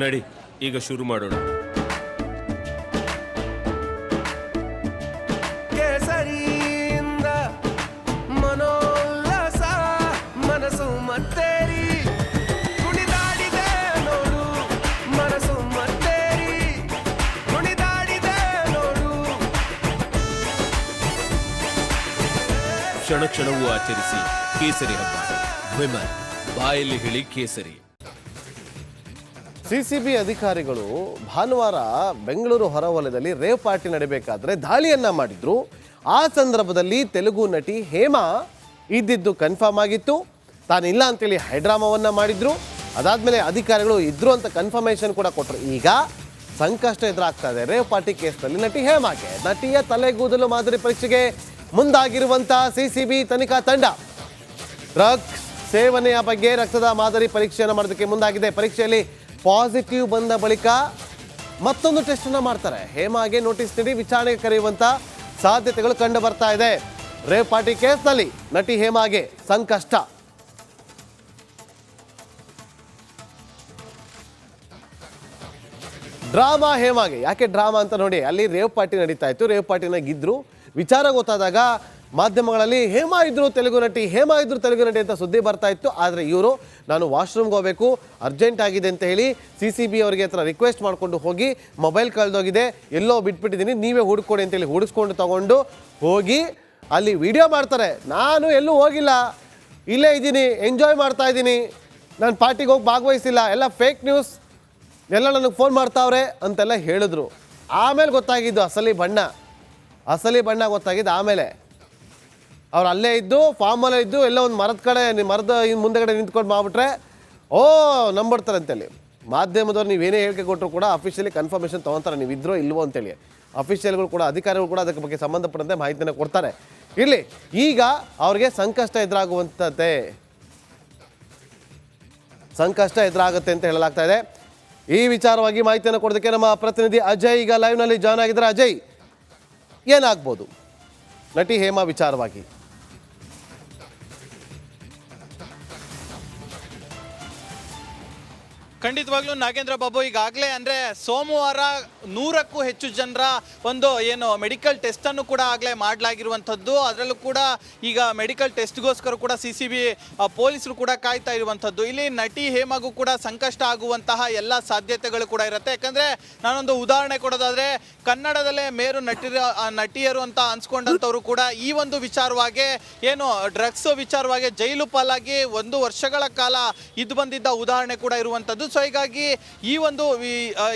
ನಡಿ ಈಗ ಶುರು ಮಾಡೋಣ. ಕೇಸರಿಯಿಂದ ಮನೋಲ್ಲಾಸ ಮನಸ್ಸು ಮತ್ತೇರಿ ಕುಣಿದಾಡಿದೆ ನೋಡು, ಮನಸ್ಸು ಮತ್ತೇರಿ ಕುಣಿದಾಡಿದೆ ನೋಡು. ಕ್ಷಣ ಕ್ಷಣವೂ ಆಚರಿಸಿ ಕೇಸರಿ ಹಬ್ಬ. ವಿಮಲ್ ಬಾಯಲ್ಲಿ ಹೇಳಿ ಕೇಸರಿ. ಸಿಸಿಬಿ ಅಧಿಕಾರಿಗಳು ಭಾನುವಾರ ಬೆಂಗಳೂರು ಹೊರವಲಯದಲ್ಲಿ ರೇವ್ ಪಾರ್ಟಿ ನಡೆಯಬೇಕಾದ್ರೆ ದಾಳಿಯನ್ನ ಮಾಡಿದ್ರು. ಆ ಸಂದರ್ಭದಲ್ಲಿ ತೆಲುಗು ನಟಿ ಹೇಮಾ ಇದ್ದಿದ್ದು ಕನ್ಫರ್ಮ್ ಆಗಿತ್ತು. ತಾನಿಲ್ಲ ಅಂತೇಳಿ ಹೈಡ್ರಾಮಾವನ್ನ ಮಾಡಿದ್ರು. ಅದಾದ್ಮೇಲೆ ಅಧಿಕಾರಿಗಳು ಇದ್ರು ಅಂತ ಕನ್ಫರ್ಮೇಷನ್ ಕೂಡ ಕೊಟ್ಟರು. ಈಗ ಸಂಕಷ್ಟ ಎದುರಾಗ್ತಾ ಇದೆ ರೇವ್ ಪಾರ್ಟಿ ಕೇಸ್ನಲ್ಲಿ ನಟಿ ಹೇಮಾಗೆ. ನಟಿಯ ತಲೆಗೂದಲು ಮಾದರಿ ಪರೀಕ್ಷೆಗೆ ಮುಂದಾಗಿರುವಂಥ ಸಿಸಿಬಿ ತನಿಖಾ ತಂಡ ಡ್ರಗ್ಸ್ ಸೇವನೆಯ ಬಗ್ಗೆ ರಕ್ತದ ಮಾದರಿ ಪರೀಕ್ಷೆಯನ್ನು ಮಾಡೋದಕ್ಕೆ ಮುಂದಾಗಿದೆ. ಪರೀಕ್ಷೆಯಲ್ಲಿ ಪಾಸಿಟಿವ್ ಬಂದ ಬಳಿಕ ಮತ್ತೊಂದು ಟೆಸ್ಟ್ ಅನ್ನು ಮಾಡ್ತಾರೆ. ಹೇಮಾಗೆ ನೋಟಿಸ್ ನೀಡಿ ವಿಚಾರಣೆಗೆ ಕರೆಯುವಂತ ಸಾಧ್ಯತೆಗಳು ಕಂಡು ಬರ್ತಾ ಇದೆ. ರೇವ್ ಪಾರ್ಟಿ ಕೇಸ್ನಲ್ಲಿ ನಟಿ ಹೇಮಾಗೆ ಸಂಕಷ್ಟ. ಡ್ರಾಮಾ ಹೇಮಾಗೆ. ಯಾಕೆ ಡ್ರಾಮಾ ಅಂತ ನೋಡಿ, ಅಲ್ಲಿ ರೇವ್ ಪಾರ್ಟಿ ನಡೀತಾ ಇತ್ತು. ರೇವ್ ಪಾರ್ಟಿನ ಗಿದ್ರು. ವಿಚಾರ ಗೊತ್ತಾದಾಗ ಮಾಧ್ಯಮಗಳಲ್ಲಿ ಹೇಮಾ ಇದ್ರು ತೆಲುಗು ನಟಿ, ಹೇಮಾ ಇದ್ರು ತೆಲುಗು ನಟಿ ಅಂತ ಸುದ್ದಿ ಬರ್ತಾ ಇತ್ತು. ಆದರೆ ಇವರು ನಾನು ವಾಶ್ರೂಮ್ಗೆ ಹೋಗಬೇಕು, ಅರ್ಜೆಂಟ್ ಆಗಿದೆ ಅಂತ ಹೇಳಿ ಸಿಸಿಬಿ ಅವರಿಗೆ ಹತ್ರ ರಿಕ್ವೆಸ್ಟ್ ಮಾಡಿಕೊಂಡು ಹೋಗಿ ಮೊಬೈಲ್ ಕಳೆದೋಗಿದೆ, ಎಲ್ಲೋ ಬಿಟ್ಬಿಟ್ಟಿದ್ದೀನಿ, ನೀವೇ ಹುಡುಕೊಡಿ ಅಂತೇಳಿ ಹುಡುಸ್ಕೊಂಡು ತಗೊಂಡು ಹೋಗಿ ಅಲ್ಲಿ ವಿಡಿಯೋ ಮಾಡ್ತಾರೆ. ನಾನು ಎಲ್ಲೂ ಹೋಗಿಲ್ಲ, ಇಲ್ಲೇ ಇದ್ದೀನಿ, ಎಂಜಾಯ್ ಮಾಡ್ತಾ ಇದ್ದೀನಿ, ನಾನು ಪಾರ್ಟಿಗೆ ಹೋಗಿ ಭಾಗವಹಿಸಿಲ್ಲ, ಎಲ್ಲ ಫೇಕ್ ನ್ಯೂಸ್, ಎಲ್ಲ ನನಗೆ ಫೋನ್ ಮಾಡ್ತಾವ್ರೆ ಅಂತೆಲ್ಲ ಹೇಳಿದ್ರು. ಆಮೇಲೆ ಗೊತ್ತಾಗಿದ್ದು ಅಸಲಿ ಬಣ್ಣ ಗೊತ್ತಾಗಿದ್ದು ಆಮೇಲೆ. ಅವ್ರು ಅಲ್ಲೇ ಇದ್ದು ಫಾರ್ಮಲ್ಲೇ ಇದ್ದು ಎಲ್ಲೋ ಒಂದು ಮರದ ಮುಂದೆಗಡೆ ನಿಂತ್ಕೊಂಡು ಮಾಡ್ಬಿಟ್ರೆ ನಂಬಿಡ್ತಾರೆ ಅಂತೇಳಿ. ಮಾಧ್ಯಮದವ್ರು ನೀವೇನೇ ಹೇಳಿಕೆ ಕೊಟ್ಟರು ಕೂಡ ಅಫಿಷಿಯಲಿ ಕನ್ಫರ್ಮೇಷನ್ ತೊಗೊತಾರೆ, ನೀವು ಇದ್ರೋ ಇಲ್ವೋ ಅಂತೇಳಿ. ಅಫಿಷಿಯಲ್ಗಳು ಕೂಡ ಅಧಿಕಾರಿಗಳು ಕೂಡ ಅದಕ್ಕೆ ಬಗ್ಗೆ ಸಂಬಂಧಪಟ್ಟಂತೆ ಮಾಹಿತಿಯನ್ನು ಕೊಡ್ತಾರೆ. ಇಲ್ಲಿ ಈಗ ಅವ್ರಿಗೆ ಸಂಕಷ್ಟ ಎದುರಾಗುತ್ತೆ ಅಂತ ಹೇಳಲಾಗ್ತಾ ಇದೆ. ಈ ವಿಚಾರವಾಗಿ ಮಾಹಿತಿಯನ್ನು ಕೊಡೋದಕ್ಕೆ ನಮ್ಮ ಪ್ರತಿನಿಧಿ ಅಜಯ್ ಈಗ ಲೈವ್ನಲ್ಲಿ ಜಾಯ್ನ್ ಆಗಿದ್ದಾರೆ. ಅಜಯ್, ಏನಾಗ್ಬೋದು ನಟಿ ಹೇಮಾ ವಿಚಾರವಾಗಿ? ಖಂಡಿತವಾಗ್ಲೂ ನಾಗೇಂದ್ರ ಬಾಬು, ಈಗಾಗಲೇ ಅಂದರೆ ಸೋಮವಾರ 100ಕ್ಕೂ ಹೆಚ್ಚು ಜನರ ಒಂದು ಮೆಡಿಕಲ್ ಟೆಸ್ಟನ್ನು ಕೂಡ ಆಗಲೇ ಮಾಡಲಾಗಿರುವಂಥದ್ದು. ಅದರಲ್ಲೂ ಕೂಡ ಈಗ ಮೆಡಿಕಲ್ ಟೆಸ್ಟ್ಗೋಸ್ಕರ ಕೂಡ ಸಿಸಿಬಿ ಪೊಲೀಸರು ಕೂಡ ಕಾಯ್ತಾ ಇರುವಂಥದ್ದು. ಇಲ್ಲಿ ನಟಿ ಹೇಮಾಗೂ ಕೂಡ ಸಂಕಷ್ಟ ಆಗುವಂತಹ ಎಲ್ಲ ಸಾಧ್ಯತೆಗಳು ಕೂಡ ಇರುತ್ತೆ. ಯಾಕಂದರೆ ನಾನೊಂದು ಉದಾಹರಣೆ ಕೊಡೋದಾದರೆ, ಕನ್ನಡದಲ್ಲೇ ಮೇರು ನಟಿಯರು ಅಂತ ಅನ್ಸ್ಕೊಂಡಂಥವ್ರು ಕೂಡ ಈ ಒಂದು ವಿಚಾರವಾಗಿ ಡ್ರಗ್ಸ್ ವಿಚಾರವಾಗಿ ಜೈಲು ಪಾಲಾಗಿ 1 ವರ್ಷಗಳ ಕಾಲ ಇದ್ದು ಬಂದಿದ್ದ ಉದಾಹರಣೆ ಕೂಡ ಇರುವಂಥದ್ದು. ಸೊ ಹೀಗಾಗಿ ಈ ಒಂದು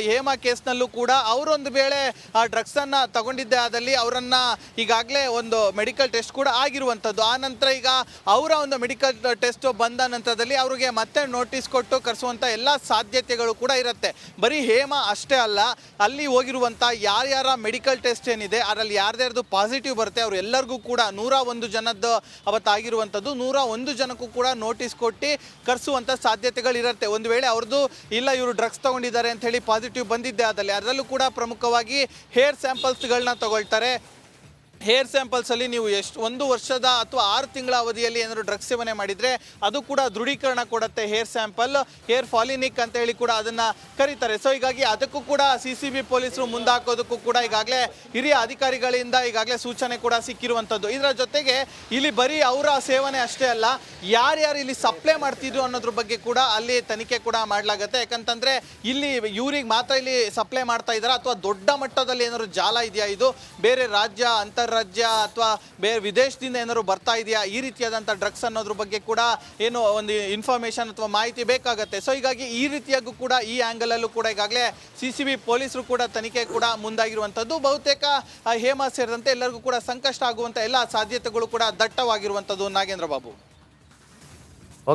ಹೇಮಾ ಕೇಸ್ನಲ್ಲೂ ಕೂಡ ಅವರೊಂದು ವೇಳೆ ಆ ಡ್ರಗ್ಸ್ ಅನ್ನ ತಗೊಂಡಿದ್ದೆ ಆದಲ್ಲಿ ಅವರನ್ನ ಈಗಾಗಲೇ ಒಂದು ಮೆಡಿಕಲ್ ಟೆಸ್ಟ್ ಕೂಡ ಆಗಿರುವಂಥದ್ದು. ಆ ನಂತರ ಈಗ ಅವರ ಒಂದು ಮೆಡಿಕಲ್ ಟೆಸ್ಟ್ ಬಂದ ನಂತರದಲ್ಲಿ ಅವರಿಗೆ ಮತ್ತೆ ನೋಟಿಸ್ ಕೊಟ್ಟು ಕರೆಸುವಂಥ ಎಲ್ಲ ಸಾಧ್ಯತೆಗಳು ಕೂಡ ಇರುತ್ತೆ. ಬರೀ ಹೇಮಾ ಅಷ್ಟೇ ಅಲ್ಲ, ಅಲ್ಲಿ ಹೋಗಿರುವಂಥ ಯಾರ್ಯಾರ ಮೆಡಿಕಲ್ ಟೆಸ್ಟ್ ಏನಿದೆ ಅದರಲ್ಲಿ ಯಾರ್ಯಾರ್ದು ಪಾಸಿಟಿವ್ ಬರುತ್ತೆ ಅವರೆಲ್ಲರಿಗೂ ಕೂಡ 101 ಜನದ್ದು ಅವತ್ತಾಗಿರುವಂಥದ್ದು. 101 ಜನಕ್ಕೂ ಕೂಡ ನೋಟಿಸ್ ಕೊಟ್ಟು ಕರೆಸುವಂಥ ಸಾಧ್ಯತೆಗಳಿರುತ್ತೆ. ಒಂದು ವೇಳೆ ಅವ್ರದ್ದು ಇಲ್ಲ ಇವರು ಡ್ರಗ್ಸ್ ತಗೊಂಡಿದ್ದಾರೆ ಅಂತ ಹೇಳಿ ಪಾಸಿಟಿವ್ ಬಂದಿದ್ದೆ ಆದಲ್ಲಿ ಅದರಲ್ಲೂ ಕೂಡ ಪ್ರಮುಖವಾಗಿ ಹೇರ್ ಸ್ಯಾಂಪಲ್ಸ್ಗಳನ್ನ ತಗೊಳ್ತಾರೆ. ಹೇರ್ ಸ್ಯಾಂಪಲ್ಸಲ್ಲಿ ನೀವು ಎಷ್ಟು 1 ವರ್ಷದ ಅಥವಾ 6 ತಿಂಗಳ ಅವಧಿಯಲ್ಲಿ ಏನಾದರೂ ಡ್ರಗ್ಸ್ ಸೇವನೆ ಮಾಡಿದರೆ ಅದು ಕೂಡ ದೃಢೀಕರಣ ಕೊಡುತ್ತೆ. ಹೇರ್ ಸ್ಯಾಂಪಲ್, ಹೇರ್ ಫಾಲಿನಿಕ್ ಅಂತ ಹೇಳಿ ಕೂಡ ಅದನ್ನು ಕರೀತಾರೆ. ಸೊ ಹೀಗಾಗಿ ಅದಕ್ಕೂ ಕೂಡ ಸಿಸಿಬಿ ಪೊಲೀಸರು ಮುಂದಾಕೋದಕ್ಕೂ ಕೂಡ ಈಗಾಗಲೇ ಹಿರಿಯ ಅಧಿಕಾರಿಗಳಿಂದ ಈಗಾಗಲೇ ಸೂಚನೆ ಕೂಡ ಸಿಕ್ಕಿರುವಂಥದ್ದು. ಇದರ ಜೊತೆಗೆ ಇಲ್ಲಿ ಬರೀ ಅವರ ಸೇವನೆ ಅಷ್ಟೇ ಅಲ್ಲ, ಯಾರ್ಯಾರು ಇಲ್ಲಿ ಸಪ್ಲೈ ಮಾಡ್ತಿದ್ರು ಅನ್ನೋದ್ರ ಬಗ್ಗೆ ಕೂಡ ಅಲ್ಲಿ ತನಿಖೆ ಕೂಡ ಮಾಡಲಾಗುತ್ತೆ. ಯಾಕಂತಂದರೆ ಇಲ್ಲಿ ಇವ್ರಿಗೆ ಮಾತ್ರ ಇಲ್ಲಿ ಸಪ್ಲೈ ಮಾಡ್ತಾ ಇದ್ದಾರೆ ಅಥವಾ ದೊಡ್ಡ ಮಟ್ಟದಲ್ಲಿ ಏನಾದ್ರು ಜಾಲ ಇದೆಯಾ, ಇದು ಬೇರೆ ರಾಜ್ಯ ರಾಜ್ಯ ಅಥವಾ ಬೇರೆ ವಿದೇಶದಿಂದ ಏನಾದ್ರು ಬರ್ತಾ ಇದೆಯಾ, ಈ ರೀತಿಯಾದಂಥ ಡ್ರಗ್ಸ್ ಅನ್ನೋದ್ರ ಬಗ್ಗೆ ಕೂಡ ಒಂದು ಇನ್ಫಾರ್ಮೇಶನ್ ಅಥವಾ ಮಾಹಿತಿ ಬೇಕಾಗುತ್ತೆ. ಸೊ ಹೀಗಾಗಿ ಈ ರೀತಿಯಾಗೂ ಕೂಡ ಈ ಆ್ಯಂಗಲ್ ಅಲ್ಲೂ ಕೂಡ ಈಗಾಗಲೇ ಸಿಸಿಬಿ ಪೊಲೀಸರು ಕೂಡ ತನಿಖೆ ಕೂಡ ಮುಂದಾಗಿರುವಂಥದ್ದು. ಬಹುತೇಕ ಹೇಮಾ ಸೇರಿದಂತೆ ಎಲ್ಲರಿಗೂ ಕೂಡ ಸಂಕಷ್ಟ ಆಗುವಂಥ ಎಲ್ಲ ಸಾಧ್ಯತೆಗಳು ಕೂಡ ದಟ್ಟವಾಗಿರುವಂಥದ್ದು. Nagendra Babu.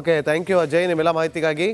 Okay, thank you Ajay ನಿಮ್ಮೆಲ್ಲ ಮಾಹಿತಿಗಾಗಿ.